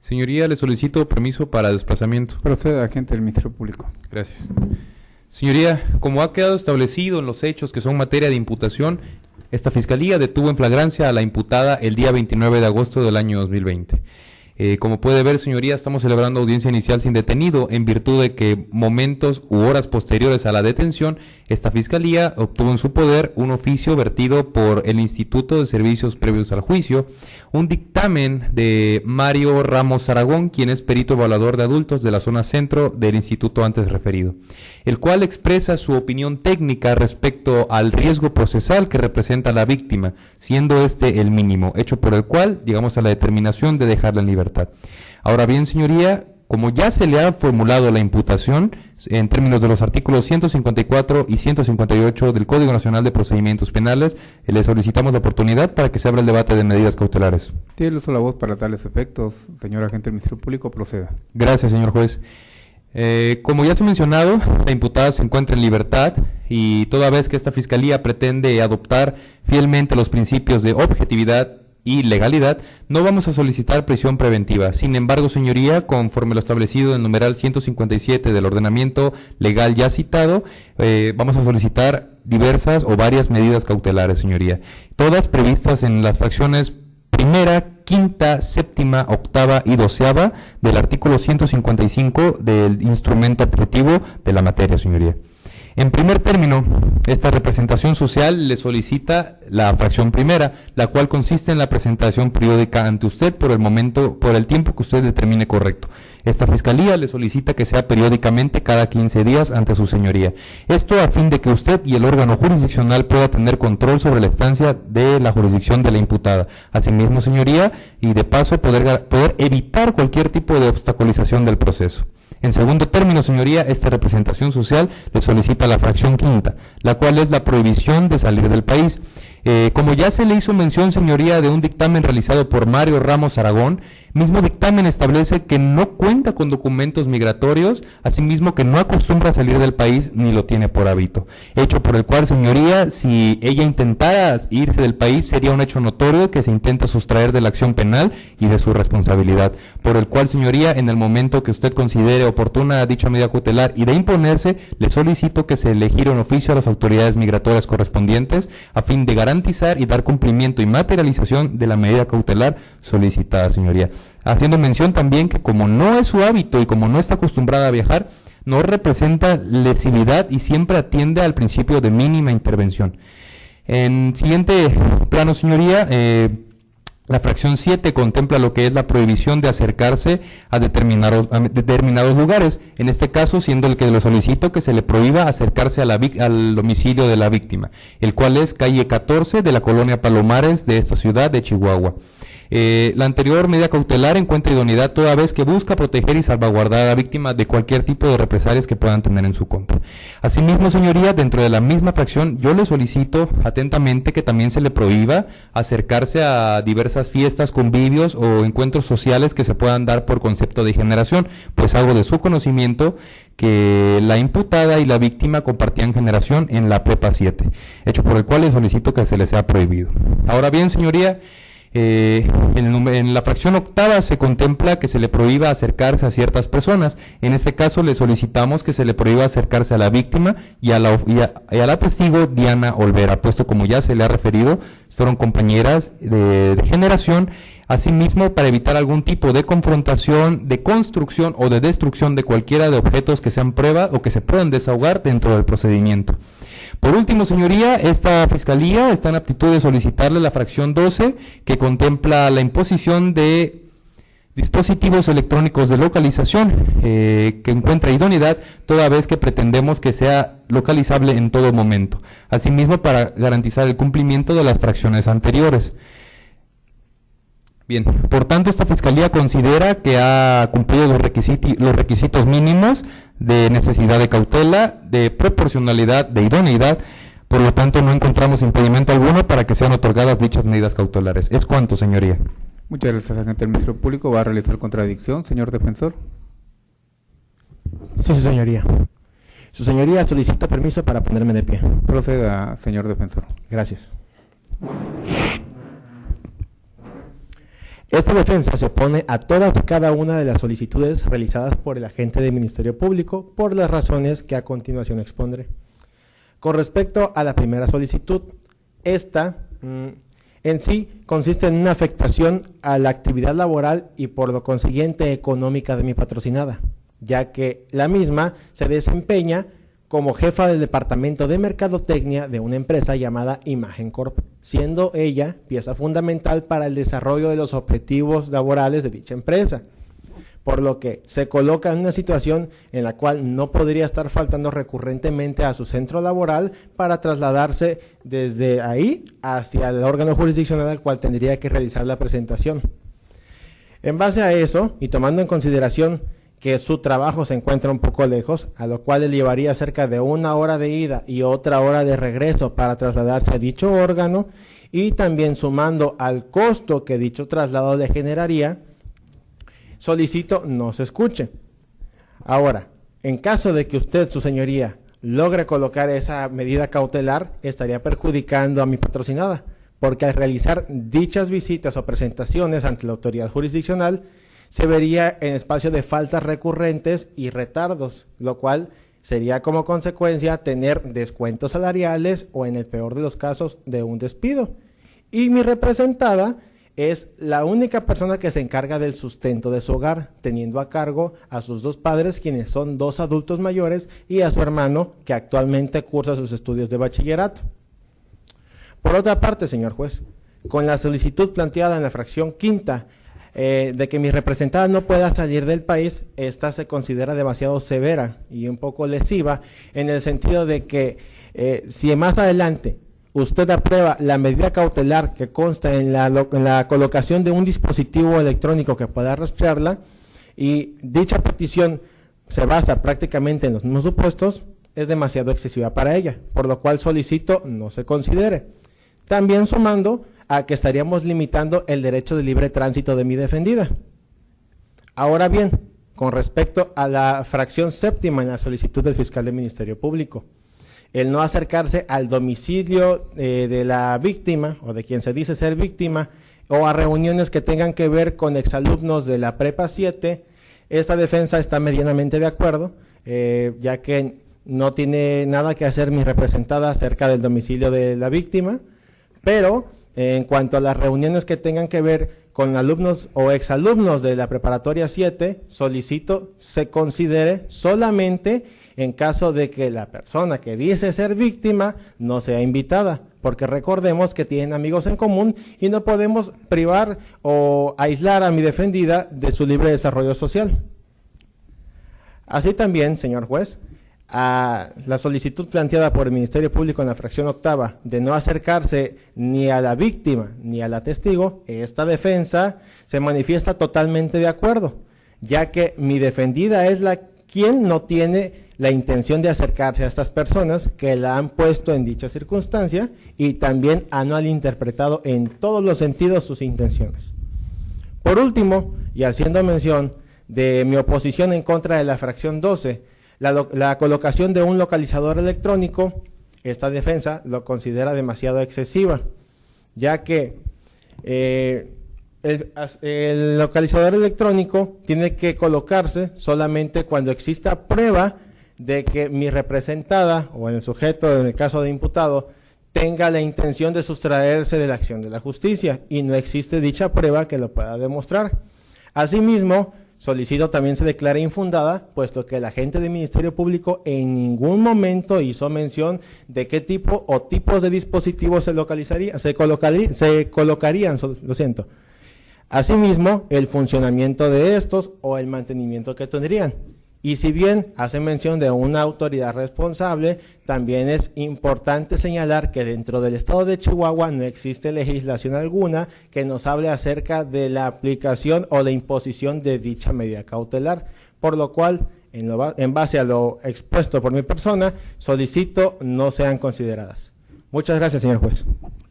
Señoría, le solicito permiso para desplazamiento. Proceda, agente del Ministerio Público. Gracias. Señoría, como ha quedado establecido en los hechos que son materia de imputación, esta Fiscalía detuvo en flagrancia a la imputada el día 29 de agosto del año 2020. Como puede ver, señoría, estamos celebrando audiencia inicial sin detenido en virtud de que momentos u horas posteriores a la detención, esta Fiscalía obtuvo en su poder un oficio vertido por el Instituto de Servicios Previos al Juicio, un dictamen de Mario Ramos Aragón, quien es perito evaluador de adultos de la zona centro del instituto antes referido, el cual expresa su opinión técnica respecto al riesgo procesal que representa la víctima, siendo este el mínimo, hecho por el cual llegamos a la determinación de dejarla en libertad. Ahora bien, señoría, como ya se le ha formulado la imputación en términos de los artículos 154 y 158 del Código Nacional de Procedimientos Penales, le solicitamos la oportunidad para que se abra el debate de medidas cautelares. Tiene el uso de la voz para tales efectos, señor agente del Ministerio Público, proceda. Gracias, señor juez. Como ya se ha mencionado, la imputada se encuentra en libertad y toda vez que esta Fiscalía pretende adoptar fielmente los principios de objetividad y legalidad, no vamos a solicitar prisión preventiva. Sin embargo, señoría, conforme lo establecido en el numeral 157 del ordenamiento legal ya citado, vamos a solicitar diversas o varias medidas cautelares, señoría, todas previstas en las fracciones primera, quinta, séptima, octava y doceava del artículo 155 del instrumento objetivo de la materia, señoría. En primer término, esta representación social le solicita la fracción primera, la cual consiste en la presentación periódica ante usted por el tiempo que usted determine correcto. Esta Fiscalía le solicita que sea periódicamente cada 15 días ante su señoría. Esto a fin de que usted y el órgano jurisdiccional pueda tener control sobre la estancia de la jurisdicción de la imputada. Asimismo, señoría, y de paso poder evitar cualquier tipo de obstaculización del proceso. En segundo término, señoría, esta representación social le solicita la fracción quinta, la cual es la prohibición de salir del país. Como ya se le hizo mención, señoría, de un dictamen realizado por Mario Ramos Aragón, mismo dictamen establece que no cuenta con documentos migratorios, asimismo que no acostumbra a salir del país ni lo tiene por hábito. Hecho por el cual, señoría, si ella intentara irse del país, sería un hecho notorio que se intenta sustraer de la acción penal y de su responsabilidad. Por el cual, señoría, en el momento que usted considere oportuna dicha medida cautelar y de imponerse, le solicito que se le gire un oficio a las autoridades migratorias correspondientes a fin de garantizar y dar cumplimiento y materialización de la medida cautelar solicitada, señoría. Haciendo mención también que como no es su hábito y como no está acostumbrada a viajar, no representa lesividad y siempre atiende al principio de mínima intervención. En siguiente plano, señoría, la fracción 7 contempla lo que es la prohibición de acercarse a determinados lugares, en este caso siendo el que lo solicito que se le prohíba acercarse al domicilio de la víctima, el cual es calle 14 de la colonia Palomares de esta ciudad de Chihuahua. La anterior medida cautelar encuentra idoneidad toda vez que busca proteger y salvaguardar a la víctima de cualquier tipo de represalias que puedan tener en su contra. Asimismo, señoría, dentro de la misma fracción, yo le solicito atentamente que también se le prohíba acercarse a diversas fiestas, convivios o encuentros sociales que se puedan dar por concepto de generación, pues hago de su conocimiento que la imputada y la víctima compartían generación en la prepa 7, hecho por el cual le solicito que se le sea prohibido. Ahora bien, señoría, en la fracción octava se contempla que se le prohíba acercarse a ciertas personas. En este caso le solicitamos que se le prohíba acercarse a la víctima y a la testigo Diana Olvera, puesto como ya se le ha referido, fueron compañeras de generación. Asimismo, para evitar algún tipo de confrontación, de construcción o de destrucción de cualquiera de objetos que sean prueba o que se puedan desahogar dentro del procedimiento. Por último, señoría, esta Fiscalía está en aptitud de solicitarle la fracción 12, que contempla la imposición de dispositivos electrónicos de localización, que encuentra idoneidad toda vez que pretendemos que sea localizable en todo momento. Asimismo, para garantizar el cumplimiento de las fracciones anteriores. Bien, por tanto, esta Fiscalía considera que ha cumplido los requisitos mínimos de necesidad de cautela, de proporcionalidad, de idoneidad. Por lo tanto, no encontramos impedimento alguno para que sean otorgadas dichas medidas cautelares. Es cuanto, señoría. Muchas gracias, agente del Ministerio Público. ¿Va a realizar contradicción, señor defensor? Sí, su señoría. Su señoría, solicita permiso para ponerme de pie. Proceda, señor defensor. Gracias. Esta defensa se opone a todas y cada una de las solicitudes realizadas por el agente del Ministerio Público por las razones que a continuación expondré. Con respecto a la primera solicitud, esta en sí consiste en una afectación a la actividad laboral y por lo consiguiente económica de mi patrocinada, ya que la misma se desempeña como jefa del departamento de mercadotecnia de una empresa llamada Imagen Corp, siendo ella pieza fundamental para el desarrollo de los objetivos laborales de dicha empresa, por lo que se coloca en una situación en la cual no podría estar faltando recurrentemente a su centro laboral para trasladarse desde ahí hacia el órgano jurisdiccional al cual tendría que realizar la presentación. En base a eso, y tomando en consideración que su trabajo se encuentra un poco lejos, a lo cual le llevaría cerca de 1 hora de ida y otra hora de regreso para trasladarse a dicho órgano, y también sumando al costo que dicho traslado le generaría, solicito no se escuche. Ahora, en caso de que usted, su señoría, logre colocar esa medida cautelar, estaría perjudicando a mi patrocinada, porque al realizar dichas visitas o presentaciones ante la autoridad jurisdiccional, se vería en espacio de faltas recurrentes y retardos, lo cual sería como consecuencia tener descuentos salariales o en el peor de los casos de un despido. Y mi representada es la única persona que se encarga del sustento de su hogar, teniendo a cargo a sus 2 padres, quienes son 2 adultos mayores, y a su hermano, que actualmente cursa sus estudios de bachillerato. Por otra parte, señor juez, con la solicitud planteada en la fracción quinta, de que mi representada no pueda salir del país, esta se considera demasiado severa y un poco lesiva, en el sentido de que si más adelante usted aprueba la medida cautelar que consta en la colocación de un dispositivo electrónico que pueda rastrearla, y dicha petición se basa prácticamente en los mismos supuestos, es demasiado excesiva para ella, por lo cual solicito no se considere. También sumando a que estaríamos limitando el derecho de libre tránsito de mi defendida. Ahora bien, con respecto a la fracción séptima en la solicitud del fiscal del Ministerio Público, el no acercarse al domicilio de la víctima o de quien se dice ser víctima, o a reuniones que tengan que ver con exalumnos de la Prepa 7, esta defensa está medianamente de acuerdo, ya que no tiene nada que hacer mi representada cerca del domicilio de la víctima, pero en cuanto a las reuniones que tengan que ver con alumnos o exalumnos de la Preparatoria 7, solicito se considere solamente en caso de que la persona que dice ser víctima no sea invitada, porque recordemos que tienen amigos en común y no podemos privar o aislar a mi defendida de su libre desarrollo social. Así también, señor juez, a la solicitud planteada por el Ministerio Público en la fracción octava de no acercarse ni a la víctima ni a la testigo, esta defensa se manifiesta totalmente de acuerdo, ya que mi defendida es quien no tiene la intención de acercarse a estas personas que la han puesto en dicha circunstancia, y también han malinterpretado en todos los sentidos sus intenciones. Por último, y haciendo mención de mi oposición en contra de la fracción 12, la colocación de un localizador electrónico, esta defensa lo considera demasiado excesiva, ya que el localizador electrónico tiene que colocarse solamente cuando exista prueba de que mi representada o el sujeto, en el caso de imputado, tenga la intención de sustraerse de la acción de la justicia y no existe dicha prueba que lo pueda demostrar. Asimismo, solicito también se declare infundada, puesto que el agente del Ministerio Público en ningún momento hizo mención de qué tipo o tipos de dispositivos se colocarían, lo siento. Asimismo, el funcionamiento de estos o el mantenimiento que tendrían. Y si bien hace mención de una autoridad responsable, también es importante señalar que dentro del estado de Chihuahua no existe legislación alguna que nos hable acerca de la aplicación o la imposición de dicha medida cautelar, por lo cual, en base a lo expuesto por mi persona, solicito no sean consideradas. Muchas gracias, señor juez.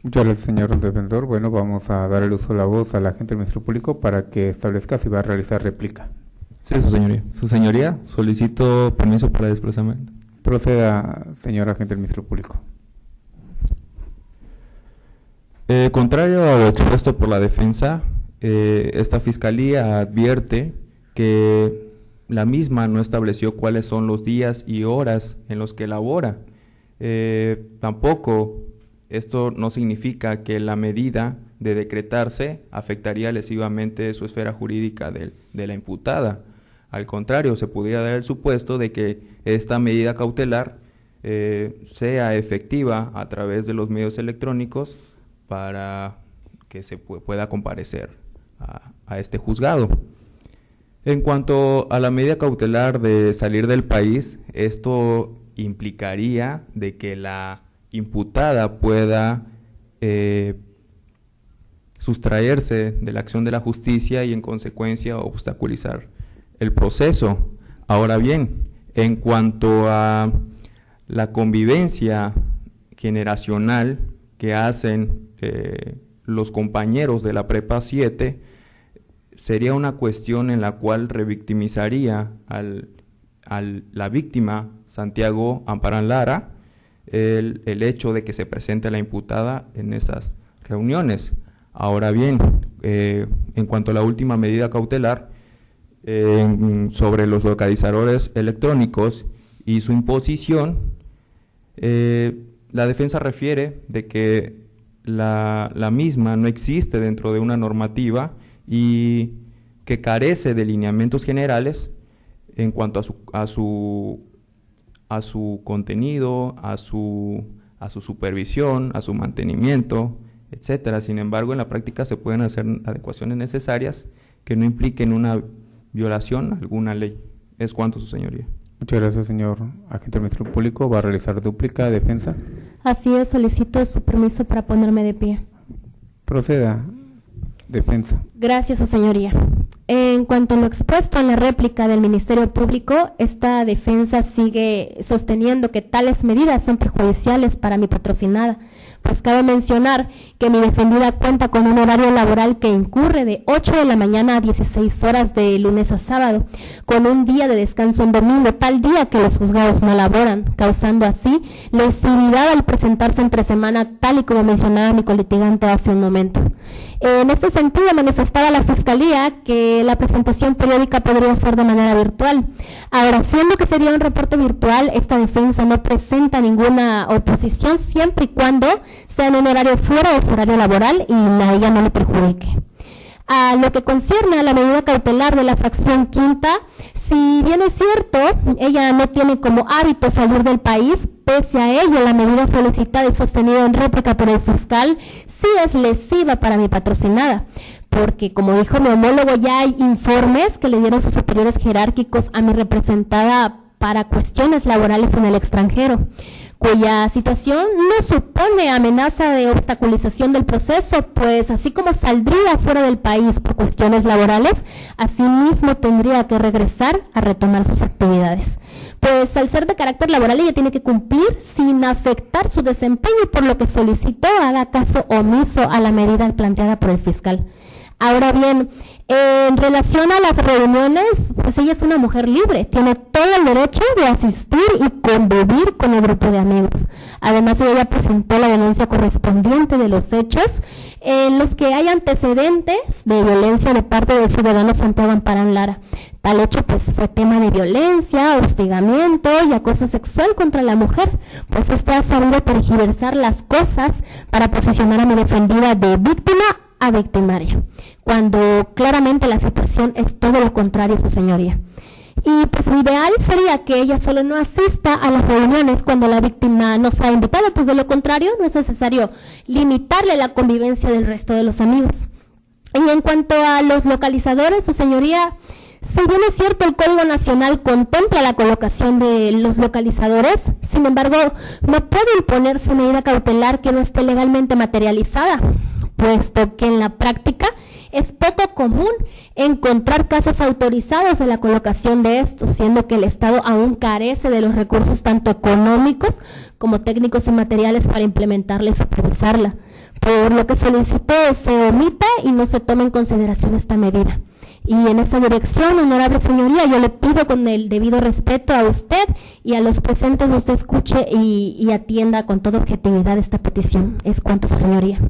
Muchas gracias, señor defensor. Bueno, vamos a dar el uso de la voz al agente del Ministerio Público para que establezca si va a realizar réplica. Sí, su señoría. Su señoría, solicito permiso para desplazamiento. Proceda, señor agente del Ministerio Público. Contrario a lo expuesto por la defensa, esta fiscalía advierte que la misma no estableció cuáles son los días y horas en los que labora. Tampoco esto no significa que la medida de decretarse afectaría lesivamente su esfera jurídica de la imputada. Al contrario, se pudiera dar el supuesto de que esta medida cautelar sea efectiva a través de los medios electrónicos para que se pueda comparecer a este juzgado. En cuanto a la medida cautelar de salir del país, esto implicaría de que la imputada pueda sustraerse de la acción de la justicia y en consecuencia obstaculizar el proceso. Ahora bien, en cuanto a la convivencia generacional que hacen los compañeros de la Prepa 7, sería una cuestión en la cual revictimizaría a la víctima Santiago Amparán Lara el hecho de que se presente la imputada en esas reuniones. Ahora bien, en cuanto a la última medida cautelar sobre los localizadores electrónicos y su imposición, la defensa refiere de que la misma no existe dentro de una normativa y que carece de lineamientos generales en cuanto a su contenido, a su supervisión, a su mantenimiento, etcétera. Sin embargo, en la práctica se pueden hacer adecuaciones necesarias que no impliquen una violación a alguna ley. Es cuanto, su señoría. Muchas gracias, señor agente del Ministerio Público. ¿Va a realizar dúplica defensa? Así es, solicito su permiso para ponerme de pie. Proceda, defensa. Gracias, su señoría. En cuanto a lo expuesto en la réplica del Ministerio Público, esta defensa sigue sosteniendo que tales medidas son perjudiciales para mi patrocinada, pues cabe mencionar que mi defendida cuenta con un horario laboral que incurre de 8 de la mañana a 16 horas de lunes a sábado, con un día de descanso en domingo, tal día que los juzgados no laboran, causando así lesividad al presentarse entre semana, tal y como mencionaba mi colitigante hace un momento. En este sentido, manifestaba la Fiscalía que la presentación periódica podría ser de manera virtual. Ahora, siendo que sería un reporte virtual, esta defensa no presenta ninguna oposición siempre y cuando sea en un horario fuera de su horario laboral y a ella no le perjudique. A lo que concierne a la medida cautelar de la fracción quinta, si bien es cierto, ella no tiene como hábito salir del país, pese a ello, la medida solicitada y sostenida en réplica por el fiscal sí es lesiva para mi patrocinada, porque como dijo mi homólogo, ya hay informes que le dieron sus superiores jerárquicos a mi representada para cuestiones laborales en el extranjero, cuya situación no supone amenaza de obstaculización del proceso, pues así como saldría fuera del país por cuestiones laborales, asimismo tendría que regresar a retomar sus actividades. Pues al ser de carácter laboral ella tiene que cumplir sin afectar su desempeño, por lo que solicitó haga caso omiso a la medida planteada por el fiscal. Ahora bien, en relación a las reuniones, pues ella es una mujer libre, tiene todo el derecho de asistir y convivir con el grupo de amigos. Además, ella presentó la denuncia correspondiente de los hechos en los que hay antecedentes de violencia de parte del ciudadano Santiago Amparán Lara. Tal hecho pues fue tema de violencia, hostigamiento y acoso sexual contra la mujer, pues este ha sabido tergiversar las cosas para posicionar a mi defendida de víctima a victimaria, cuando claramente la situación es todo lo contrario, su señoría. Y pues lo ideal sería que ella solo no asista a las reuniones cuando la víctima no sea invitada, pues de lo contrario no es necesario limitarle la convivencia del resto de los amigos. Y en cuanto a los localizadores, su señoría, si bien es cierto el Código Nacional contempla la colocación de los localizadores, sin embargo no puede imponerse medida cautelar que no esté legalmente materializada, puesto que en la práctica es poco común encontrar casos autorizados de la colocación de estos, siendo que el Estado aún carece de los recursos tanto económicos como técnicos y materiales para implementarla y supervisarla, por lo que solicitó se omita y no se tome en consideración esta medida. Y en esa dirección, honorable señoría, yo le pido con el debido respeto a usted y a los presentes, usted escuche y atienda con toda objetividad esta petición. Es cuanto, su señoría.